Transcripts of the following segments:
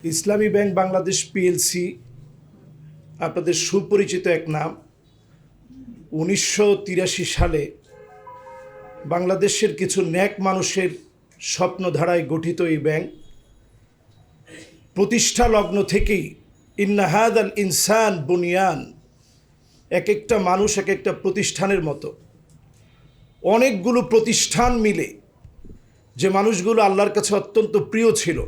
ইসলামী bank Bangladesh PLC আপনাদের সুপরিচিত এক নাম। 1983 সালে বাংলাদেশের কিছু নেক মানুষের স্বপ্নধারায় গঠিত এই ব্যাংক প্রতিষ্ঠা লগ্ন থেকেই ইন্না হাদাল ইনসান বুনিয়ান, এক একটা মানুষ এক একটা প্রতিষ্ঠানের মতো। অনেকগুলো প্রতিষ্ঠান মিলে যে মানুষগুলো আল্লাহর কাছে অত্যন্ত প্রিয় ছিল,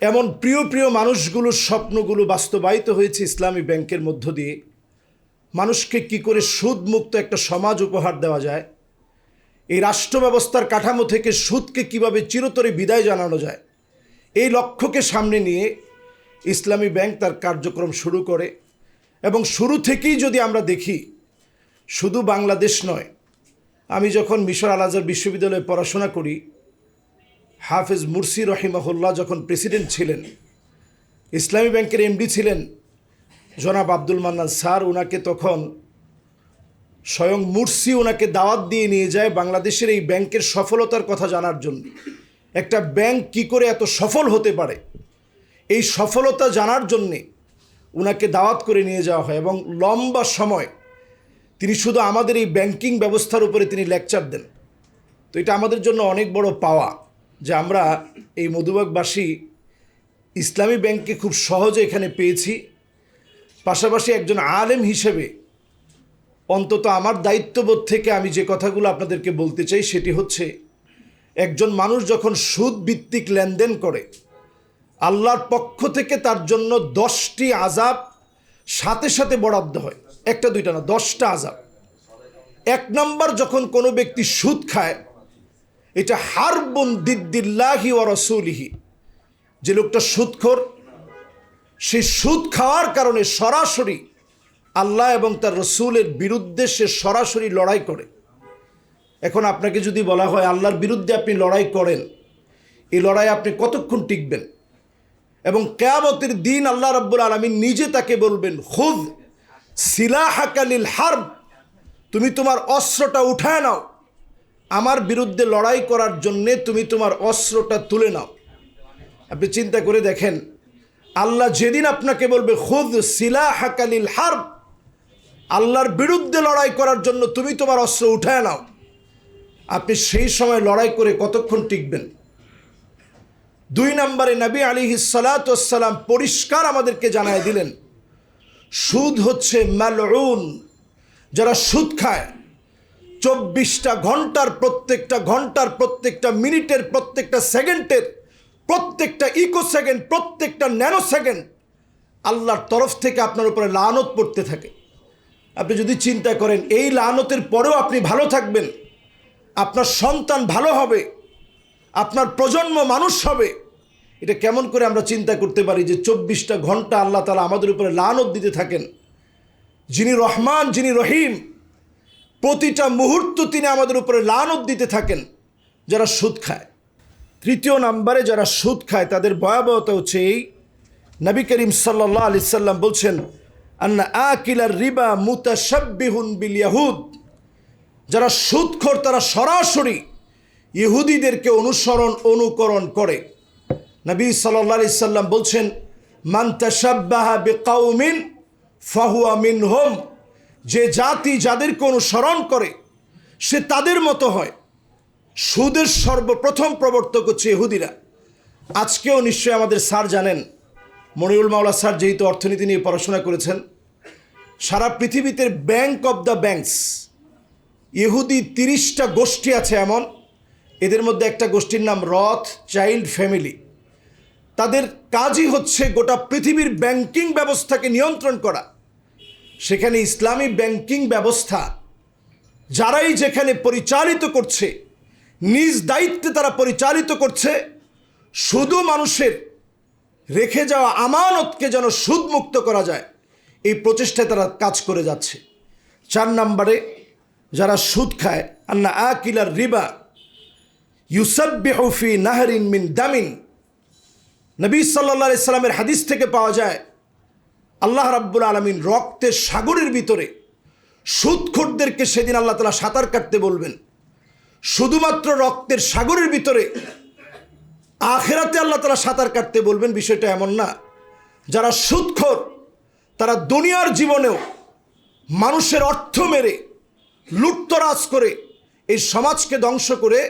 এমন প্রিয় প্রিয় মানুষগুলোর স্বপ্নগুলো বাস্তবায়িত হয়েছে ইসলামী ব্যাংকের মধ্য দিয়ে। মানুষকে কি করে সুদমুক্ত একটা সমাজ উপহার দেওয়া যায়, এই রাষ্ট্র ব্যবস্থার কাঠামো থেকে সুদকে কিভাবে চিরতরে বিদায় জানানো যায়, এই লক্ষ্যকে সামনে নিয়ে ইসলামী ব্যাংক তার কার্যক্রম শুরু করে। এবং শুরু থেকেই যদি আমরা দেখি, শুধু বাংলাদেশ নয়, আমি যখন মিশর আল আজহার বিশ্ববিদ্যালয়ে পড়াশোনা করি, হাফেজ মুরসি রহিমাহুল্লাহ যখন প্রেসিডেন্ট ছিলেন, ইসলামী ব্যাংকের এমডি ছিলেন জনাব আব্দুল মান্নান স্যার। ওনাকে তখন স্বয়ং মুরসি ওনাকে দাওয়াত দিয়ে নিয়ে যায় বাংলাদেশের এই ব্যাংকের সফলতার কথা জানার জন্য। একটা ব্যাংক কি করে এত সফল হতে পারে, এই সফলতা জানার জন্যে ওনাকে দাওয়াত করে নিয়ে যাওয়া হয়। এবং লম্বা সময় তিনি শুধু আমাদের এই ব্যাংকিং ব্যবস্থার উপরে তিনি লেকচার দেন। তো এটা আমাদের জন্য অনেক বড় পাওয়া যে আমরা এই মধুবাগবাসী ইসলামী ব্যাংককে খুব সহজে এখানে পেয়েছি। পাশাপাশি একজন আলেম হিসেবে অন্তত আমার দায়িত্ববোধ থেকে আমি যে কথাগুলো আপনাদেরকে বলতে চাই সেটি হচ্ছে, একজন মানুষ যখন সুদ ভিত্তিক লেনদেন করে, আল্লাহর পক্ষ থেকে তার জন্য 10টি আযাব সাথে সাথে বরাদ্দ হয়। একটা দুইটা না, 10টা আযাব। 1 নম্বর, যখন কোনো ব্যক্তি সুদ খায়, এটা হারবুন দিদ্দিল্লাহি ওয়া রাসূলিহি। যে লোকটা সুদখোর, সেই সুদ খাওয়ার কারণে সরাসরি আল্লাহ এবং তার রসুলের বিরুদ্ধে সে সরাসরি লড়াই করে। এখন আপনাকে যদি বলা হয় আল্লাহর বিরুদ্ধে আপনি লড়াই করেন, এই লড়াই আপনি কতক্ষণ টিকবেন? এবং কিয়ামতের দিন আল্লাহ রাব্বুল আলামিন নিজে তাকে বলবেন, খুদ সিলাহাকা লিল হারব, তুমি তোমার অস্ত্রটা উঠায় নাও, আমার বিরুদ্ধে লড়াই করার জন্যে তুমি তোমার অস্ত্রটা তুলে নাও। আপনি চিন্তা করে দেখেন, আল্লাহ যেদিন আপনাকে বলবে খুদ সিলাহাকা লিল হারব, আল্লাহর বিরুদ্ধে লড়াই করার জন্য তুমি তোমার অস্ত্র উঠায় নাও, আপনি সেই সময় লড়াই করে কতক্ষণ টিকবেন? 2 নম্বরে নবী আলাইহিস সালাতু ওয়াস সালাম পরিষ্কার আমাদেরকে জানায় দিলেন, সুদ হচ্ছে মালউন। যারা সুদ খায়, 24টা ঘন্টার প্রত্যেকটা ঘন্টার, প্রত্যেকটা মিনিটের, প্রত্যেকটা সেকেন্ডের, প্রত্যেকটা ইকো সেকেন্ড, প্রত্যেকটা ন্যানো সেকেন্ড আল্লাহর তরফ থেকে আপনার উপরে লানত পড়তে থাকে। আপনি যদি চিন্তা করেন এই লানতের পরেও আপনি ভালো থাকবেন, আপনার সন্তান ভালো হবে, আপনার প্রজন্ম মানুষ হবে, এটা কেমন করে আমরা চিন্তা করতে পারি যে 24টা ঘন্টা আল্লাহ তাআলা আমাদের উপরে লানত দিতে থাকেন? যিনি রহমান, যিনি রহিম, প্রতিটা মুহূর্ত তিনি আমাদের উপরে লানত দিতে থাকেন যারা সুদ খায়। 3য় নম্বরে যারা সুদ খায় তাদের ভয়াবহতা হচ্ছে এই, নবী করিম সাল্লাল্লাহু আলাইহি সাল্লাম বলছেন, আন্না আকিলার রিবা মুতাশাব্বিহুন বিল ইয়াহুদ। যারা সুদখোর তারা সরাসরি ইহুদিদেরকে অনুকরণ করে। নবী সাল্লাল্লাহু আলাইহি সাল্লাম বলছেন, মান তাশাব্বাহা বিকাউমিন ফাহুয়া মিনহুম। যে জাতি যাদেরকে অনুসরণ করে সে তাদের মতো হয়। সুদের সর্বপ্রথম প্রবর্তক হচ্ছে ইহুদিরা। আজকেও নিশ্চয়ই আমাদের স্যার জানেন, মনিরুল মাওলা স্যার যেহেতু অর্থনীতি নিয়ে পড়াশোনা করেছেন, সারা পৃথিবীতে ব্যাংক অব দ্য ব্যাংকস, ইহুদি 30টা গোষ্ঠী আছে এমন। এদের মধ্যে একটা গোষ্ঠীর নাম রথ চাইল্ড ফ্যামিলি। তাদের কাজই হচ্ছে গোটা পৃথিবীর ব্যাংকিং ব্যবস্থাকে নিয়ন্ত্রণ করা। সেখানে ইসলামী ব্যাংকিং ব্যবস্থা যারাই যেখানে পরিচালিত করছে, নিজ দায়িত্বে তারা পরিচালিত করছে, শুধু মানুষের রেখে যাওয়া আমানতকে যেন সুদমুক্ত করা যায়, এই প্রচেষ্টায় তারা কাজ করে যাচ্ছে। 4 নম্বরে যারা সুদ খায়, আন্না আকিলার রিবা ইউসাব্বিহু ফি নাহরিন মিন দামিন। নবী সাল্লাল্লাহু আলাইহি সাল্লামের হাদিস থেকে পাওয়া যায়, আল্লাহ রাব্বুল আলামিন রক্তের সাগরের ভিতরে সুদখোরদেরকে সেদিন আল্লাহ তাআলা সাঁতার কাটতে বলবেন। শুধুমাত্র রক্তের সাগরের ভিতরে আখেরাতে আল্লাহ তাআলা সাঁতার কাটতে বলবেন, বিষয়টা এমন না। যারা সুদখোর তারা দুনিয়ার জীবনেও মানুষের অর্থ মেরে লুটতরাজ করে এই সমাজকে ধ্বংস করে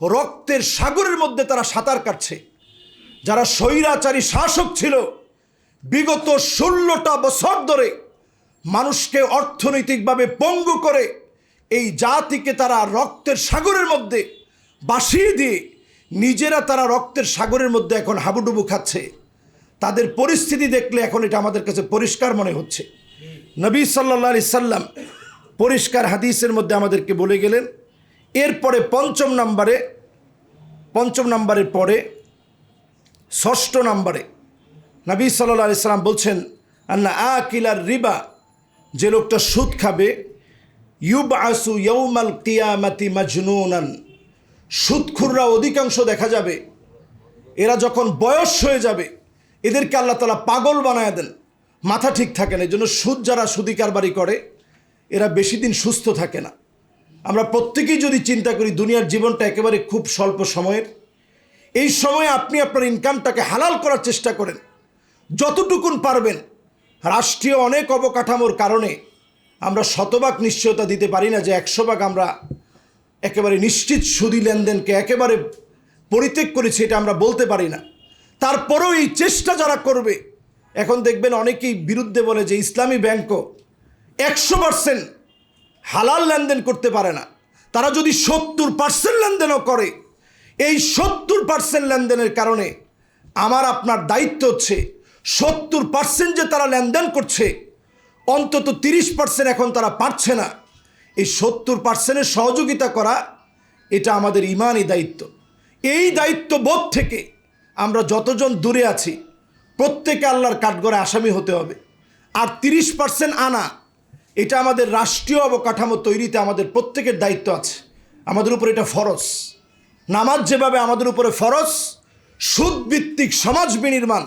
রক্তের সাগরের মধ্যে তারা সাঁতার কাটছে। যারা স্বৈরাচারী শাসক ছিল, বিগত 16টা বছর ধরে মানুষকে অর্থনৈতিকভাবে পঙ্গু করে এই জাতিকে তারা রক্তের সাগরের মধ্যে ভাসিয়ে দিয়ে নিজেরা তারা রক্তের সাগরের মধ্যে এখন হাবুডুবু খাচ্ছে। তাদের পরিস্থিতি দেখলে এখন এটা আমাদের কাছে পরিষ্কার মনে হচ্ছে। নবী সাল্লাল্লাহু আলাইহি সাল্লাম পরিষ্কার হাদিসের মধ্যে আমাদেরকে বলে গেলেন। এরপরে পঞ্চম নাম্বারের পরে 6ষ্ঠ নম্বরে নবী সাল্লাল্লাহু আলাইহি সাল্লাম বলছেন, আন্না আকিলার রিবা, যে লোকটা সুদ খাবে, ইউবআসু ইয়াউমাল কিয়ামাতি মাজনুনান, সুদখুররা অধিকাংশ দেখা যাবে এরা যখন বয়স হয়ে যাবে এদেরকে আল্লাহ তাআলা পাগল বানায় দেন, মাথা ঠিক থাকে না। এই জন্য সুদ যারা সুদি কারবারি করে এরা বেশি দিন সুস্থ থাকে না। আমরা প্রত্যেকেই যদি চিন্তা করি দুনিয়ার জীবনটা একেবারে খুব স্বল্প সময়ের, এই সময়ে আপনি আপনার ইনকামটাকে হালাল করার চেষ্টা করেন যতটুকুন পারবেন। রাষ্ট্রীয় অনেক অবকাঠামোর কারণে আমরা শতভাগ নিশ্চয়তা দিতে পারি না যে 100 ভাগ আমরা একেবারে নিশ্চিত সুদি লেনদেনকে একেবারে পরিত্যাগ করেছি, এটা আমরা বলতে পারি না। তারপরেও এই চেষ্টা যারা করবে, এখন দেখবেন অনেকেই বিরুদ্ধে বলে যে ইসলামী ব্যাংকও 100% হালাল লেনদেন করতে পারে না। তারা যদি 70% লেনদেনও করে, এই 70% লেনদেনের কারণে আমার আপনার দায়িত্ব হচ্ছে 70% যে তারা লেনদেন করছে, অন্তত 30% এখন তারা পারছে না। এই 70%-এর সহযোগিতা করা এটা আমাদের ইমানি দায়িত্ব। এই দায়িত্ববোধ থেকে আমরা যতজন দূরে আছি প্রত্যেকে আল্লাহর কাঠগড়ায় আসামি হতে হবে। আর 30% আনা, এটা আমাদের রাষ্ট্রীয় অবকাঠামো তৈরিতে আমাদের প্রত্যেকের দায়িত্ব আছে, আমাদের উপর এটা ফরজ। নামাজ যেভাবে আমাদের উপরে ফরজ, সুদভিত্তিক সমাজ বিনির্মাণ,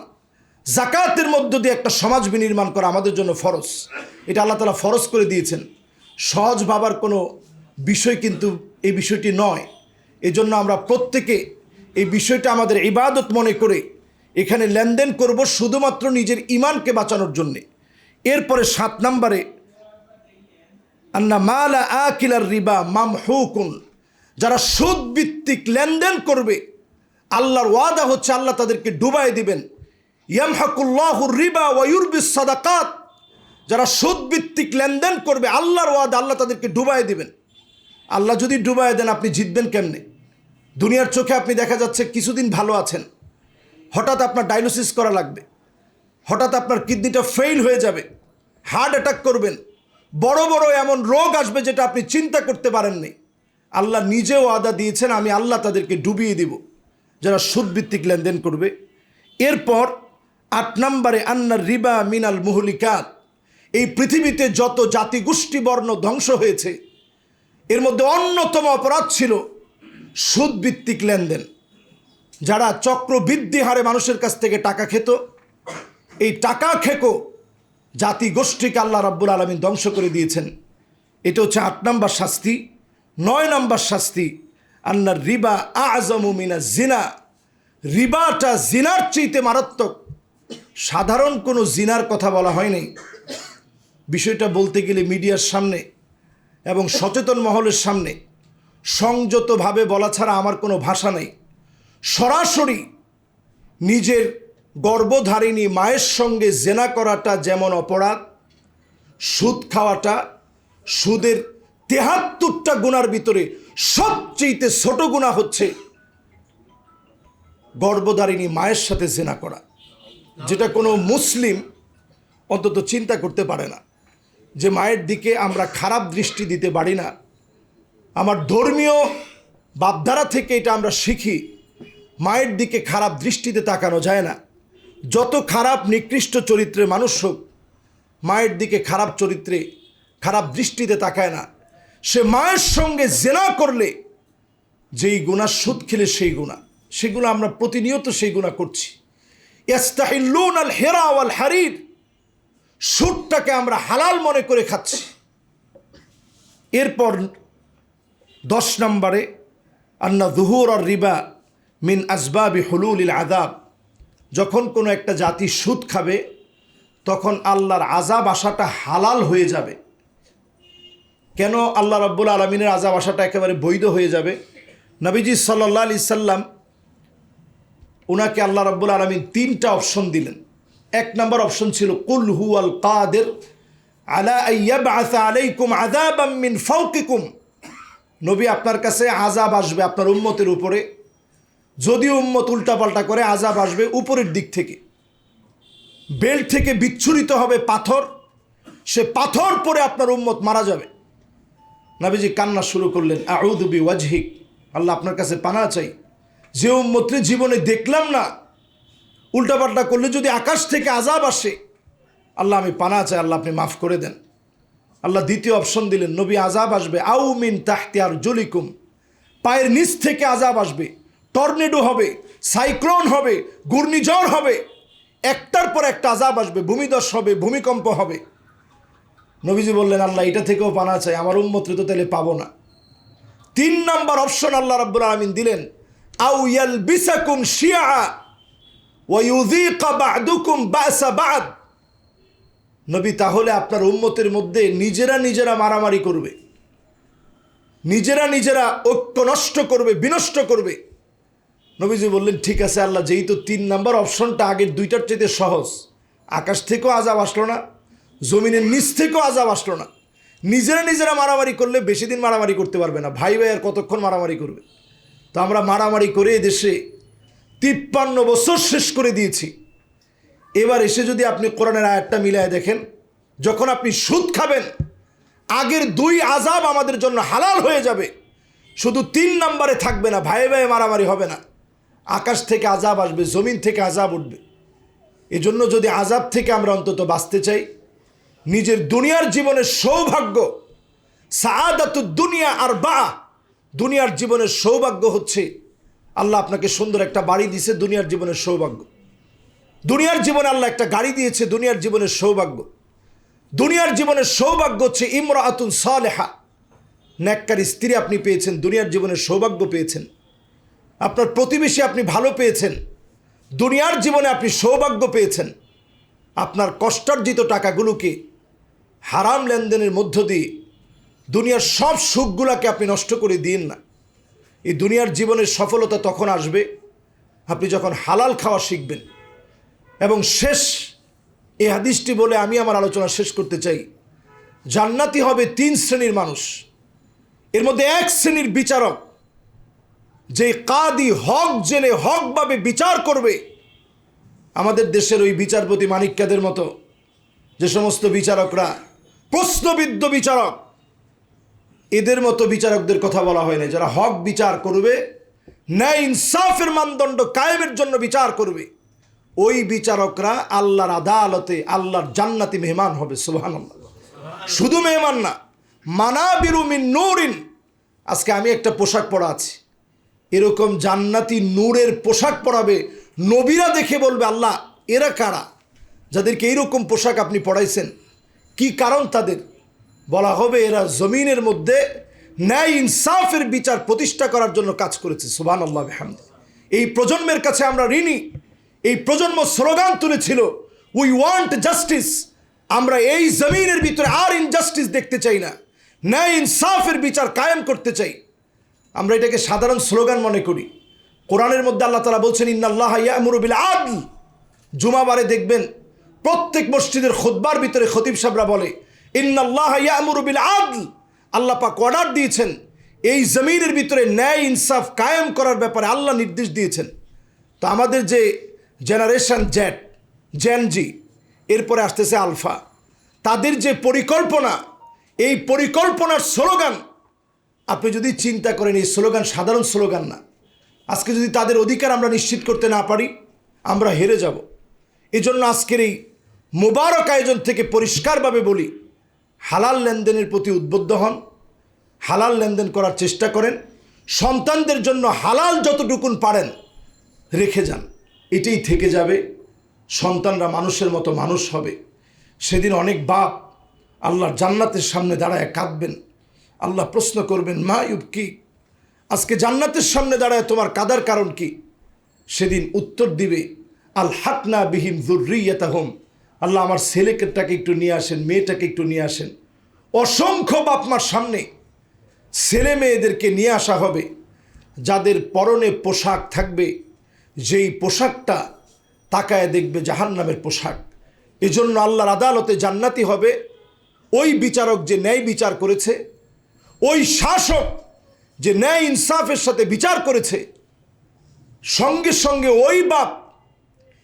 জাকাতের মধ্য দিয়ে একটা সমাজ বিনির্মাণ করা আমাদের জন্য ফরজ। এটা আল্লাহ তাআলা ফরজ করে দিয়েছেন। সহজ ভাবার কোনো বিষয় কিন্তু এই বিষয়টি নয়। এই জন্য আমরা প্রত্যেকে এই বিষয়টা আমাদের ইবাদত মনে করে এখানে লেনদেন করব শুধুমাত্র নিজের ইমানকে বাঁচানোর জন্যে। এরপরে 7 নম্বরে, আন্না মালা আকিলার রিবা মামহুকুন, যারা সুদভিত্তিক লেনদেন করবে আল্লাহর ওয়াদা হচ্ছে আল্লাহ তাদেরকে ডুবাই দিবেন। ইয়ামহাকুল্লাহুর রিবা ওয়া ইউরবিস সাদাকাত, যারা সুদভিত্তিক লেনদেন করবে আল্লাহর ওয়াদা আল্লাহ তাদেরকে ডুবাই দিবেন। আল্লাহ যদি ডুবাই দেন আপনি জিতবেন কেমনে? দুনিয়ার চোখে আপনি দেখা যাচ্ছে কিছুদিন ভালো আছেন, হঠাৎ আপনার ডায়ালিসিস করা লাগবে, হঠাৎ আপনার কিডনিটা ফেল হয়ে যাবে, হার্ট অ্যাটাক করবেন, বড় বড় এমন রোগ আসবে যেটা আপনি চিন্তা করতে পারেননি। আল্লাহ নিজেও ওয়াদা দিয়েছেন আমি আল্লাহ তাদেরকে ডুবিয়ে দিব যারা সুদভিত্তিক লেনদেন করবে। এরপর 8 নম্বরে, আন্নার রিবা মিনাল মুহলিকাত, এই পৃথিবীতে যত জাতিগোষ্ঠী বর্ণ ধ্বংস হয়েছে এর মধ্যে অন্যতম অপরাধ ছিল সুদভিত্তিক লেনদেন। যারা চক্রবৃদ্ধি হারে মানুষের কাছ থেকে টাকা খেত, এই টাকা খেকো জাতিগোষ্ঠীকে আল্লাহ রাব্বুল আলামিন ধ্বংস করে দিয়েছেন। এটা হচ্ছে 8 নম্বর শাস্তি। 9 নম্বর শাস্তি, আন্নার রিবা আযমু মিনাজ জিনা, রিবাটা জিনার চাইতে মারাত্মক। সাধারণ কোনো জিনার কথা বলা হয়নি। বিষয়টা বলতে গেলে মিডিয়ার সামনে এবং সচেতন মহলের সামনে সংযতভাবে বলা ছাড়া আমার কোনো ভাষা নেই। সরাসরি নিজের গর্ভধারিণী মায়ের সঙ্গে জেনা করাটা যেমন অপরাধ, সুদ খাওয়াটা সুদের 73টা গুনার ভিতরে সবচেয়ে ছোট গুনাহ হচ্ছে গর্ভধারিণী মায়ের সাথে জেনা করা, যেটা কোনো মুসলিম অন্তত চিন্তা করতে পারে না। যে মায়ের দিকে আমরা খারাপ দৃষ্টি দিতে পারি না, আমার ধর্মীয় ভাবধারা থেকে এটা আমরা শিখি, মায়ের দিকে খারাপ দৃষ্টিতে তাকানো যায় না। যত খারাপ নিকৃষ্ট চরিত্রের মানুষ হোক, মায়ের দিকে খারাপ চরিত্রে খারাপ দৃষ্টিতে তাকায় না। সে মায়ের সঙ্গে জেনা করলে যেই গুনাহ, সুদ খেলে সেই গুনাহ, সেগুলো আমরা প্রতিনিয়ত সেই গুনাহ করছি। ইস্তাহিল্লুন আল হিরা ওয়াল হারির, সুদটাকে আমরা হালাল মনে করে খাচ্ছি। এরপর 10 নম্বরে, আন্না যুহুর আর রিবা মিন আসবাবি হুলুলিল আযাব, যখন কোনো একটা জাতি সুদ খাবে তখন আল্লাহর আযাব আসাটা হালাল হয়ে যাবে। কেন আল্লাহ রাব্বুল আলামিনের আযাব আসাটা একেবারে বৈধ হয়ে যাবে? নবীজি সাল্লাল্লাহু আলাইহি সাল্লাম ওনাকে আল্লাহ রাব্বুল আলামিন 3টা অপশন দিলেন। 1 নম্বর অপশন ছিল কুল হুয়াল কাদির আলা আইয়াবআস আলাইকুম আযাবাম মিন ফাওকিকুম। নবী, আপনার কাছে আযাব আসবে আপনার উম্মতের উপরে, যদি উম্মত উল্টাপাল্টা করে আযাব আসবে উপরের দিক থেকে, বেল্ট থেকে বিচ্ছুরিত হবে পাথর, সে পাথর পরে আপনার উম্মত মারা যাবে। নবীজি কান্না শুরু করলেন, আউযু বিওয়াজহিক, আল্লাহ আপনার কাছে পানাহ চাই, যে উম্মতের জীবনে দেখলাম না, উল্টাপাল্টা করলে যদি আকাশ থেকে আযাব আসে, আল্লাহ আমি পানাহ চাই, আল্লাহ আপনি মাফ করে দেন। আল্লাহ দ্বিতীয় অপশন দিলেন, নবী আযাব আসবে আউ মিন তাহতি আরজুলিকুম, পায়ের নিচ থেকে আযাব আসবে, টর্নেডো হবে, সাইক্লোন হবে, ঘূর্ণিঝড় হবে, একটার পর একটা আযাব আসবে, ভূমিধস হবে, ভূমিকম্প হবে। নবীজি বললেন, আল্লাহ এটা থেকেও পানাহ চাই, আমার উম্মতরে তো তাহলে পাবো না। 3 নম্বর অপশন আল্লাহ রাব্বুল আলামিন দিলেন, আউ ইয়ালবিসাকুম শিয়া ওয়া ইউযীকা বা'দুকুম বা'সা বা'দ। নবী, তাহলে আপনার উম্মতের মধ্যে নিজেরা মারামারি করবে, নিজেরা ঐক্য নষ্ট করবে, বিনষ্ট করবে। নবীজি বললেন, ঠিক আছে আল্লাহ, যেহেতু 3 নম্বর অপশনটা আগের 2টার চাইতে সহজ, আকাশ থেকেও আযাব আসলো না, জমিনের নিচ থেকেও আযাব আসলো না, নিজেরা মারামারি করলে বেশি দিন মারামারি করতে পারবে না, ভাই আর কতক্ষণ মারামারি করবে। তো আমরা মারামারি করে দেশে 53 বছর শেষ করে দিয়েছি। এবার এসে যদি আপনি কোরআনের আয়াতটা মিলায় দেখেন, যখন আপনি সুদ খাবেন আগের 2 আযাব আমাদের জন্য হালাল হয়ে যাবে, শুধু 3 নম্বরে থাকবে না, ভাই মারামারি হবে না, আকাশ থেকে আযাব আসবে, জমিন থেকে আযাব উঠবে। এজন্য যদি আযাব থেকে আমরা অন্তত বাঁচতে চাই, নিজের দুনিয়ার জীবনের সৌভাগ্য, সাআদাতুদ দুনিয়া আরবা, দুনিয়ার জীবনের সৌভাগ্য হচ্ছে আল্লাহ আপনাকে সুন্দর একটা বাড়ি দিয়েছে, দুনিয়ার জীবনের সৌভাগ্য। দুনিয়ার জীবনে আল্লাহ একটা গাড়ি দিয়েছে, দুনিয়ার জীবনের সৌভাগ্য। দুনিয়ার জীবনের সৌভাগ্য হচ্ছে ইমরাআতুন সালেহা, নেককার স্ত্রী আপনি পেয়েছেন, দুনিয়ার জীবনের সৌভাগ্য পেয়েছেন। আপনার প্রতিবেশী আপনি ভালো পেয়েছেন, দুনিয়ার জীবনে আপনি সৌভাগ্য পেয়েছেন। আপনার কষ্টার্জিত টাকাগুলোকে হারাম লেনদেনের মধ্য দিয়ে দুনিয়ার সব সুখগুলোকে আপনি নষ্ট করে দিন না। এই দুনিয়ার জীবনের সফলতা তখন আসবে আপনি যখন হালাল খাওয়া শিখবেন। এবং শেষ এই হাদিসটি বলে আমি আমার আলোচনা শেষ করতে চাই, জান্নাতি হবে 3 শ্রেণীর মানুষ। এর মধ্যে 1 শ্রেণীর বিচারক, যে কাদি হক জেনে হকভাবে বিচার করবে। আমাদের দেশের ওই বিচারপতি মানিক্যাদের মতো যে সমস্ত বিচারকরা প্রশ্নবিদ্ধ বিচারক, এদের মতো বিচারকদের কথা বলা হয় না, যারা হক বিচার করবে, ন্যায় ইনসাফের মানদণ্ড কায়েমের জন্য বিচার করবে। ওই বিচারকরা আল্লাহর আদালতে আল্লাহর জান্নাতি মেহমান হবে। সুবহানাল্লাহ। শুধু মেহমান না, মানাবিরু মিন নূরিন। আজকে আমি একটা পোশাক পরা আছি, এরকম জান্নাতি নূরের পোশাক পরাবে, নবীরা দেখে বলবে, আল্লাহ এরা কারা, যাদেরকে এইরকম পোশাক আপনি পরাইছেন, কি কারণ তাদের? বলা হবে এরা জমিনের মধ্যে ন্যায় ইনসাফের বিচার প্রতিষ্ঠা করার জন্য কাজ করেছে। সুবহানাল্লাহ বিহামদি। এই প্রজন্মের কাছে আমরা ঋণী। এই প্রজন্ম স্লোগান তুলেছিল, উই ওয়ান্ট জাস্টিস। আমরা এই জমিনের ভিতরে আর ইনজাস্টিস দেখতে চাই না, ন্যায় ইনসাফের বিচার কায়েম করতে চাই। আমরা এটাকে সাধারণ স্লোগান মনে করি। কোরআনের মধ্যে আল্লাহ তাআলা বলছেন, ইন্নাল্লাহা ইয়া'মুরু বিল আদল। জুমাবারে দেখবেন প্রত্যেক মসজিদের খুতবার ভিতরে খতিব সাহেবরা বলে, ইন্নাল্লাহা ইয়া'মুরু বিল আদল। আল্লাহ পাক অর্ডার দিয়েছেন, এই জমিনের ভিতরে ন্যায় ইনসাফ কায়েম করার ব্যাপারে আল্লাহ নির্দেশ দিয়েছেন। তো আমাদের যে জেনারেশন জেড, জেন জি, এরপরে আসতেছে আলফা, তাদের যে পরিকল্পনা, এই পরিকল্পনার স্লোগান আপনি যদি চিন্তা করেন, এই স্লোগান সাধারণ স্লোগান না। আজকে যদি তাদের অধিকার আমরা নিশ্চিত করতে না পারি, আমরা হেরে যাব। এই জন্য আজকের এই মোবারক আয়োজন থেকে পরিষ্কারভাবে বলি, হালাল লেনদেনের প্রতি উদ্বুদ্ধ হন, হালাল লেনদেন করার চেষ্টা করেন, সন্তানদের জন্য হালাল যতটুকুন পারেন রেখে যান, এটাই থেকে যাবে। সন্তানরা মানুষের মতো মানুষ হবে। সেদিন অনেক বাপ আল্লাহর জান্নাতের সামনে দাঁড়ায় কাঁদবেন। আল্লাহ প্রশ্ন করবেন, মা ইউবকি, আজকে জান্নাতের সামনে দাঁড়ায় তোমার কাদার কারণ কি? সেদিন উত্তর দিবে আল হাকনা বিহিম যুররিয়াতাহুম, আল্লাহ আমার ছেলেটাকে একটু নিয়ে আসেন, মেয়েটাকে একটু নিয়ে আসেন। অসংখ্য বাপ মার সামনে ছেলে মেয়েদেরকে নিয়ে আসা হবে, যাদের পরনে পোশাক থাকবে, যেই পোশাকটা তাকায় দেখবে জাহান্নামের পোশাক। এজন্য আল্লাহর আদালতে জান্নাতি হবে ওই বিচারক যে ন্যায় বিচার করেছে, ওই শাসক যে ন্যায় ইনসাফের সাথে বিচার করেছে। সঙ্গে সঙ্গে ওই বাপ,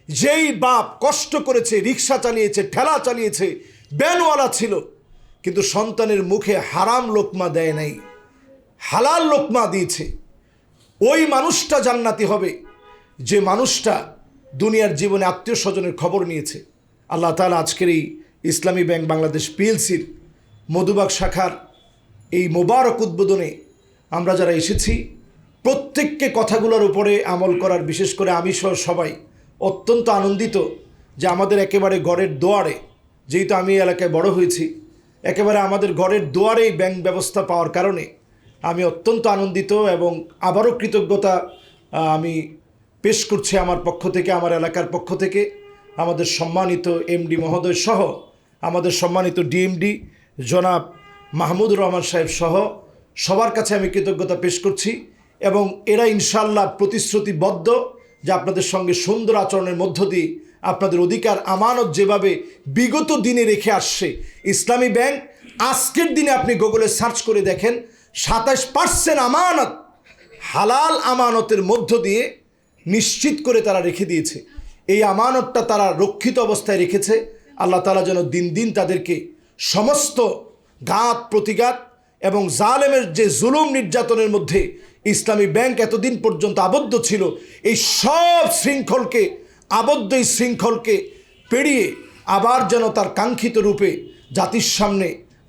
যেই বাপ কষ্ট করেছে, রিক্সা চালিয়েছে, ঠেলা চালিয়েছে, ব্যানওয়ালা ছিল, কিন্তু সন্তানের মুখে হারাম লোকমা দেয় নাই, হালাল লোকমা দিয়েছে, ওই মানুষটা জান্নাতি হবে যে মানুষটা দুনিয়ার জীবনে আত্মীয় স্বজনের খবর নিয়েছে। আল্লাহ তাআলা আজকের এই ইসলামী ব্যাংক বাংলাদেশ পিএলসির মধুবাগ শাখার এই মোবারক উদ্বোধনে আমরা যারা এসেছি, প্রত্যেককে কথাগুলোর উপরে আমল করার, বিশেষ করে আমি সহ সবাই অত্যন্ত আনন্দিত যে আমাদের একেবারে ঘরের দুয়ারে, যেহেতু আমি এই এলাকায় বড় হয়েছি, একেবারে আমাদের ঘরের দুয়ারেই ব্যাংক ব্যবস্থা পাওয়ার কারণে আমি অত্যন্ত আনন্দিত এবং আবারও কৃতজ্ঞতা আমি পেশ করছি আমার পক্ষ থেকে, আমার এলাকার পক্ষ থেকে। আমাদের সম্মানিত এমডি মহোদয় সহ, আমাদের সম্মানিত ডিএমডি জনাব মাহমুদুর রহমান সাহেব সহ সবার কাছে আমি কৃতজ্ঞতা পেশ করছি। এবং এরা ইনশাআল্লাহ প্রতিশ্রুতিবদ্ধ যে আপনাদের সঙ্গে সুন্দর আচরণের মধ্য দিয়ে আপনাদের অধিকার আমানত যেভাবে বিগত দিনে রেখে আসছে ইসলামী ব্যাংক, আজকের দিনে আপনি গুগলে সার্চ করে দেখেন 27% আমানত হালাল আমানতের মধ্য দিয়ে নিশ্চিত করে তারা রেখে দিয়েছে। এই আমানতটা তারা রক্ষিত অবস্থায় রেখেছে। আল্লাহ তাআলা যেন দিন দিন তাদেরকে সমস্ত ঘাত প্রতিঘাত এবং জালেমের যে জুলুম নির্যাতনের মধ্যে ইসলামী ব্যাংক এতদিন পর্যন্ত আবদ্ধ ছিল, এই সব শৃঙ্খলকে, আবদ্ধ এই শৃঙ্খলকে পেরিয়ে আবার যেন তার কাঙ্ক্ষিত রূপে জাতির সামনে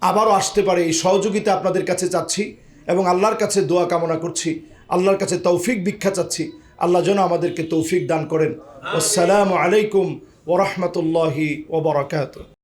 আবারও আসতে পারে, এই সহযোগিতা আপনাদের কাছে চাচ্ছি এবং আল্লাহর কাছে দোয়া কামনা করছি। আল্লাহর কাছে তৌফিক ভিক্ষা চাচ্ছি, আল্লাহ যেন আমাদেরকে তৌফিক দান করেন। আসসালামু আলাইকুম ওয়া রাহমাতুল্লাহি ওয়া বারাকাতুহু।